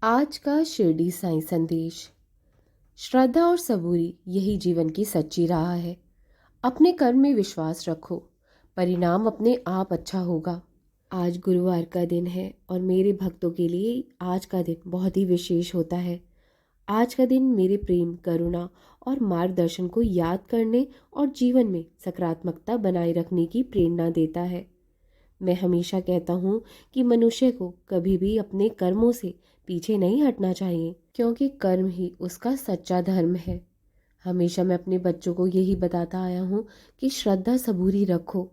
आज का शिरडी साईं संदेश। श्रद्धा और सबूरी यही जीवन की सच्ची राह है। अपने कर्म में विश्वास रखो, परिणाम अपने आप अच्छा होगा। आज गुरुवार का दिन है और मेरे भक्तों के लिए आज का दिन बहुत ही विशेष होता है। आज का दिन मेरे प्रेम, करुणा और मार्गदर्शन को याद करने और जीवन में सकारात्मकता बनाए रखने की प्रेरणा देता है। मैं हमेशा कहता हूँ कि मनुष्य को कभी भी अपने कर्मों से पीछे नहीं हटना चाहिए, क्योंकि कर्म ही उसका सच्चा धर्म है। हमेशा मैं अपने बच्चों को यही बताता आया हूँ कि श्रद्धा सबूरी रखो।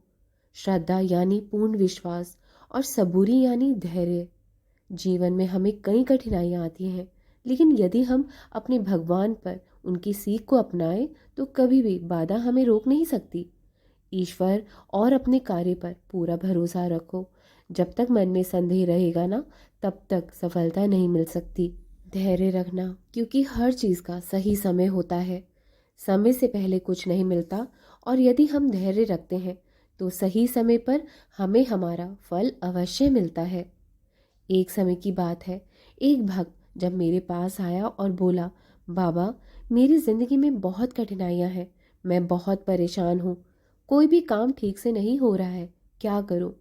श्रद्धा यानी पूर्ण विश्वास और सबूरी यानी धैर्य। जीवन में हमें कई कठिनाइयाँ आती हैं, लेकिन यदि हम अपने भगवान पर उनकी सीख को अपनाएं तो कभी भी बाधा हमें रोक नहीं सकती। ईश्वर और अपने कार्य पर पूरा भरोसा रखो। जब तक मन में संदेह रहेगा ना, तब तक सफलता नहीं मिल सकती। धैर्य रखना, क्योंकि हर चीज़ का सही समय होता है। समय से पहले कुछ नहीं मिलता, और यदि हम धैर्य रखते हैं तो सही समय पर हमें हमारा फल अवश्य मिलता है। एक समय की बात है, एक भक्त जब मेरे पास आया और बोला, बाबा, मेरी ज़िंदगी में बहुत कठिनाइयाँ हैं, मैं बहुत परेशान हूँ, कोई भी काम ठीक से नहीं हो रहा है, क्या करूँ?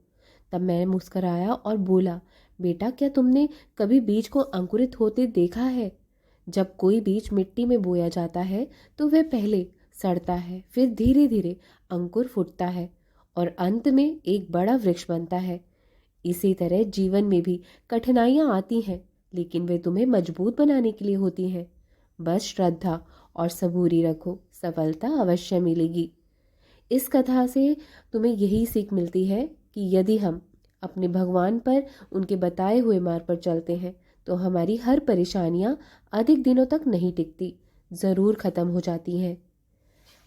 तब मैं मुस्कराया और बोला, बेटा, क्या तुमने कभी बीज को अंकुरित होते देखा है? जब कोई बीज मिट्टी में बोया जाता है तो वह पहले सड़ता है, फिर धीरे धीरे अंकुर फूटता है और अंत में एक बड़ा वृक्ष बनता है। इसी तरह जीवन में भी कठिनाइयाँ आती हैं, लेकिन वे तुम्हें मजबूत बनाने के लिए होती हैं। बस श्रद्धा और सबूरी रखो, सफलता अवश्य मिलेगी। इस कथा से तुम्हें यही सीख मिलती है कि यदि हम अपने भगवान पर उनके बताए हुए मार्ग पर चलते हैं तो हमारी हर परेशानियाँ अधिक दिनों तक नहीं टिकती, ज़रूर ख़त्म हो जाती हैं।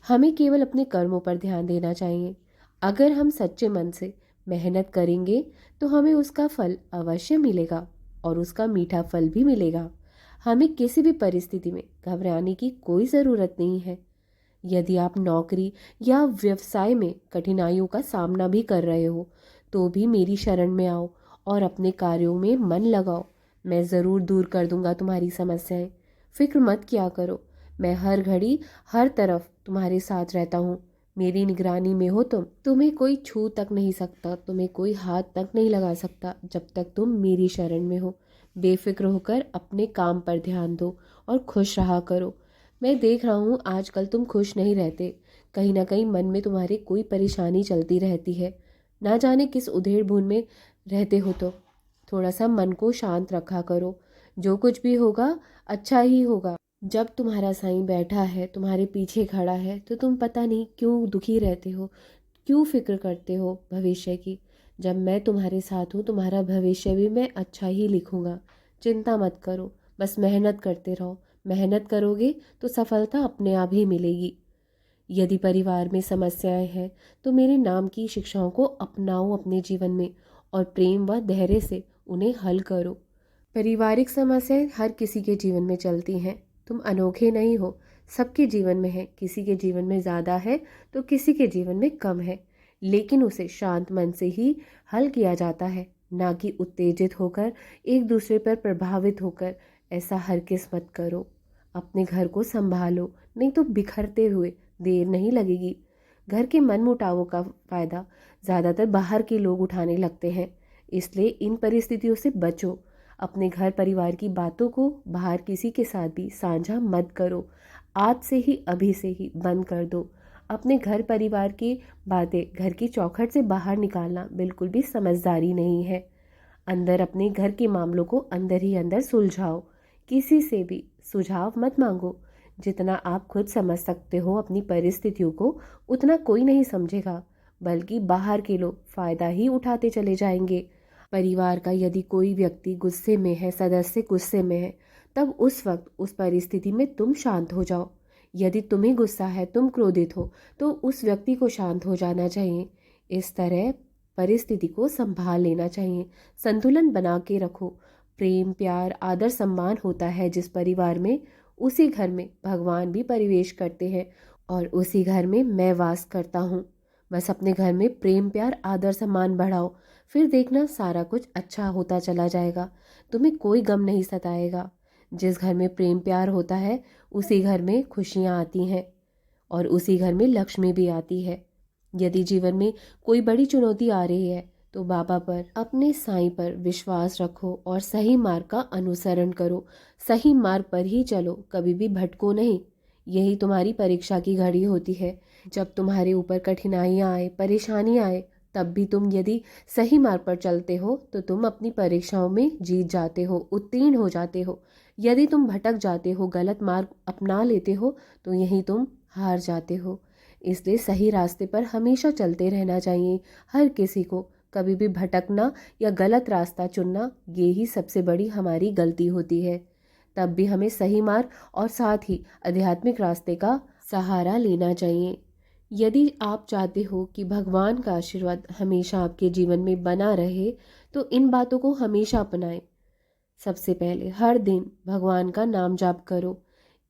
हमें केवल अपने कर्मों पर ध्यान देना चाहिए। अगर हम सच्चे मन से मेहनत करेंगे तो हमें उसका फल अवश्य मिलेगा, और उसका मीठा फल भी मिलेगा। हमें किसी भी परिस्थिति में घबराने की कोई ज़रूरत नहीं है। यदि आप नौकरी या व्यवसाय में कठिनाइयों का सामना भी कर रहे हो, तो भी मेरी शरण में आओ और अपने कार्यों में मन लगाओ। मैं ज़रूर दूर कर दूंगा तुम्हारी समस्याएं। फिक्र मत किया करो, मैं हर घड़ी हर तरफ तुम्हारे साथ रहता हूँ। मेरी निगरानी में हो तुम, तुम्हें कोई छू तक नहीं सकता, तुम्हें कोई हाथ तक नहीं लगा सकता जब तक तुम मेरी शरण में हो। बेफिक्र होकर अपने काम पर ध्यान दो और खुश रहा करो। मैं देख रहा हूँ आजकल तुम खुश नहीं रहते, कहीं ना कहीं मन में तुम्हारे कोई परेशानी चलती रहती है। ना जाने किस उधेड़ बुन में रहते हो। तो थोड़ा सा मन को शांत रखा करो, जो कुछ भी होगा अच्छा ही होगा। जब तुम्हारा साईं बैठा है, तुम्हारे पीछे खड़ा है, तो तुम पता नहीं क्यों दुखी रहते हो, क्यों फिक्र करते हो भविष्य की। जब मैं तुम्हारे साथ हूँ, तुम्हारा भविष्य भी मैं अच्छा ही लिखूंगा। चिंता मत करो, बस मेहनत करते रहो। मेहनत करोगे तो सफलता अपने आप ही मिलेगी। यदि परिवार में समस्याएं हैं तो मेरे नाम की शिक्षाओं को अपनाओ अपने जीवन में, और प्रेम व धैर्य से उन्हें हल करो। पारिवारिक समस्याएं हर किसी के जीवन में चलती हैं, तुम अनोखे नहीं हो। सबके जीवन में है, किसी के जीवन में ज़्यादा है तो किसी के जीवन में कम है, लेकिन उसे शांत मन से ही हल किया जाता है, ना कि उत्तेजित होकर, एक दूसरे पर प्रभावित होकर। ऐसा हरगिज़ मत करो। अपने घर को संभालो, नहीं तो बिखरते हुए देर नहीं लगेगी। घर के मनमुटावों का फायदा ज़्यादातर बाहर के लोग उठाने लगते हैं, इसलिए इन परिस्थितियों से बचो। अपने घर परिवार की बातों को बाहर किसी के साथ भी साझा मत करो। आज से ही, अभी से ही बंद कर दो। अपने घर परिवार की बातें घर की चौखट से बाहर निकालना बिल्कुल भी समझदारी नहीं है। अंदर अपने घर के मामलों को अंदर ही अंदर सुलझाओ। किसी से भी सुझाव मत मांगो। जितना आप खुद समझ सकते हो अपनी परिस्थितियों को, उतना कोई नहीं समझेगा, बल्कि बाहर के लोग फायदा ही उठाते चले जाएंगे। परिवार का यदि कोई व्यक्ति गुस्से में है, सदस्य गुस्से में है, तब उस वक्त उस परिस्थिति में तुम शांत हो जाओ। यदि तुम्हें गुस्सा है, तुम क्रोधित हो, तो उस व्यक्ति को शांत हो जाना चाहिए। इस तरह परिस्थिति को संभाल लेना चाहिए। संतुलन बना के रखो। प्रेम, प्यार, आदर, सम्मान होता है जिस परिवार में, उसी घर में भगवान भी परिवेश करते हैं, और उसी घर में मैं वास करता हूँ। बस अपने घर में प्रेम, प्यार, आदर, सम्मान बढ़ाओ, फिर देखना सारा कुछ अच्छा होता चला जाएगा। तुम्हें कोई गम नहीं सताएगा। जिस घर में प्रेम प्यार होता है उसी घर में खुशियाँ आती हैं और उसी घर में लक्ष्मी भी आती है। यदि जीवन में कोई बड़ी चुनौती आ रही है तो बाबा पर, अपने साईं पर विश्वास रखो और सही मार्ग का अनुसरण करो। सही मार्ग पर ही चलो, कभी भी भटको नहीं। यही तुम्हारी परीक्षा की घड़ी होती है। जब तुम्हारे ऊपर कठिनाइयाँ आए, परेशानी आए, तब भी तुम यदि सही मार्ग पर चलते हो तो तुम अपनी परीक्षाओं में जीत जाते हो, उत्तीर्ण हो जाते हो। यदि तुम भटक जाते हो, गलत मार्ग अपना लेते हो, तो यहीं तुम हार जाते हो। इसलिए सही रास्ते पर हमेशा चलते रहना चाहिए हर किसी को। कभी भी भटकना या गलत रास्ता चुनना, ये ही सबसे बड़ी हमारी गलती होती है। तब भी हमें सही मार्ग और साथ ही आध्यात्मिक रास्ते का सहारा लेना चाहिए। यदि आप चाहते हो कि भगवान का आशीर्वाद हमेशा आपके जीवन में बना रहे तो इन बातों को हमेशा अपनाएं। सबसे पहले हर दिन भगवान का नाम जाप करो।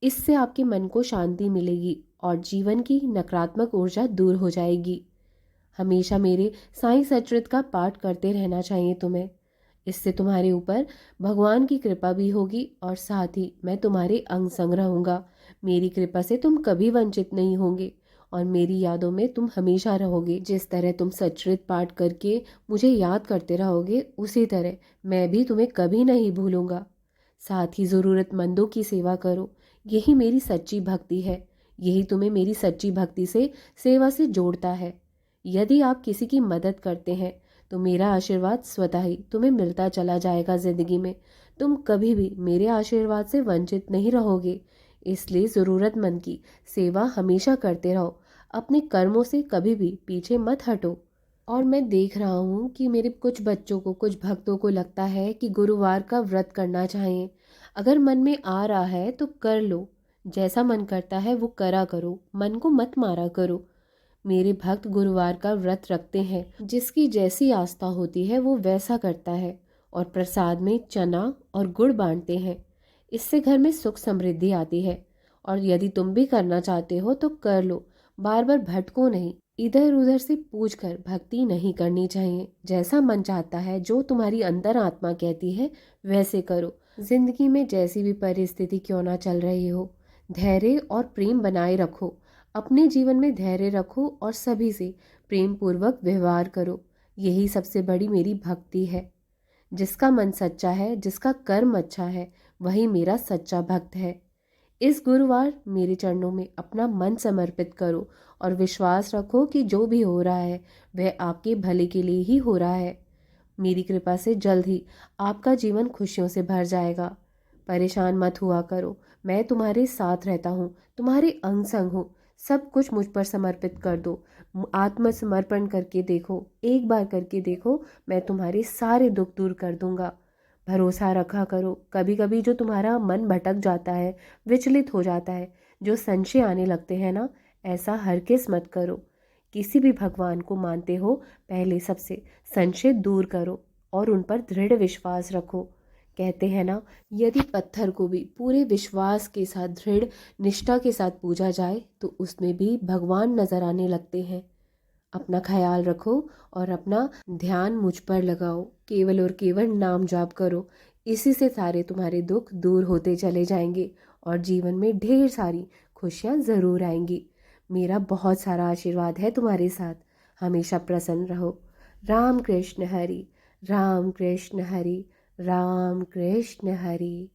इससे आपके मन को शांति मिलेगी और जीवन की नकारात्मक ऊर्जा दूर हो जाएगी। हमेशा मेरे साईं सचरित का पाठ करते रहना चाहिए तुम्हें। इससे तुम्हारे ऊपर भगवान की कृपा भी होगी और साथ ही मैं तुम्हारे अंग संग रहूंगा। मेरी कृपा से तुम कभी वंचित नहीं होंगे और मेरी यादों में तुम हमेशा रहोगे। जिस तरह तुम सचरित पाठ करके मुझे याद करते रहोगे, उसी तरह मैं भी तुम्हें कभी नहीं भूलूंगा। साथ ही ज़रूरतमंदों की सेवा करो। यही मेरी सच्ची भक्ति है। यही तुम्हें मेरी सच्ची भक्ति से, सेवा से जोड़ता है। यदि आप किसी की मदद करते हैं तो मेरा आशीर्वाद स्वतः ही तुम्हें मिलता चला जाएगा ज़िंदगी में। तुम कभी भी मेरे आशीर्वाद से वंचित नहीं रहोगे। इसलिए ज़रूरतमंद की सेवा हमेशा करते रहो। अपने कर्मों से कभी भी पीछे मत हटो। और मैं देख रहा हूँ कि मेरे कुछ बच्चों को, कुछ भक्तों को लगता है कि गुरुवार का व्रत करना चाहिए। अगर मन में आ रहा है तो कर लो। जैसा मन करता है वो करा करो, मन को मत मारा करो। मेरे भक्त गुरुवार का व्रत रखते हैं। जिसकी जैसी आस्था होती है वो वैसा करता है और प्रसाद में चना और गुड़ बांटते हैं। इससे घर में सुख समृद्धि आती है। और यदि तुम भी करना चाहते हो तो कर लो। बार बार भटको नहीं। इधर उधर से पूछकर भक्ति नहीं करनी चाहिए। जैसा मन चाहता है, जो तुम्हारी अंतर आत्मा कहती है, वैसे करो। जिंदगी में जैसी भी परिस्थिति क्यों ना चल रही हो, धैर्य और प्रेम बनाए रखो। अपने जीवन में धैर्य रखो और सभी से प्रेम पूर्वक व्यवहार करो। यही सबसे बड़ी मेरी भक्ति है। जिसका मन सच्चा है, जिसका कर्म अच्छा है, वही मेरा सच्चा भक्त है। इस गुरुवार मेरे चरणों में अपना मन समर्पित करो और विश्वास रखो कि जो भी हो रहा है वह आपके भले के लिए ही हो रहा है। मेरी कृपा से जल्द ही आपका जीवन खुशियों से भर जाएगा। परेशान मत हुआ करो। मैं तुम्हारे साथ रहता हूँ, तुम्हारे अंग संग हूँ। सब कुछ मुझ पर समर्पित कर दो। आत्मसमर्पण करके देखो, एक बार करके देखो, मैं तुम्हारे सारे दुख दूर कर दूंगा। भरोसा रखा करो। कभी कभी जो तुम्हारा मन भटक जाता है, विचलित हो जाता है, जो संशय आने लगते हैं ना, ऐसा हरगिज़ मत करो। किसी भी भगवान को मानते हो, पहले सबसे संशय दूर करो और उन पर दृढ़ विश्वास रखो। कहते हैं ना, यदि पत्थर को भी पूरे विश्वास के साथ, दृढ़ निष्ठा के साथ पूजा जाए तो उसमें भी भगवान नजर आने लगते हैं। अपना ख्याल रखो और अपना ध्यान मुझ पर लगाओ। केवल और केवल नाम जाप करो। इसी से सारे तुम्हारे दुख दूर होते चले जाएंगे और जीवन में ढेर सारी खुशियाँ ज़रूर आएंगी। मेरा बहुत सारा आशीर्वाद है तुम्हारे साथ। हमेशा प्रसन्न रहो। राम कृष्ण हरि, राम कृष्ण हरि, राम कृष्ण हरि।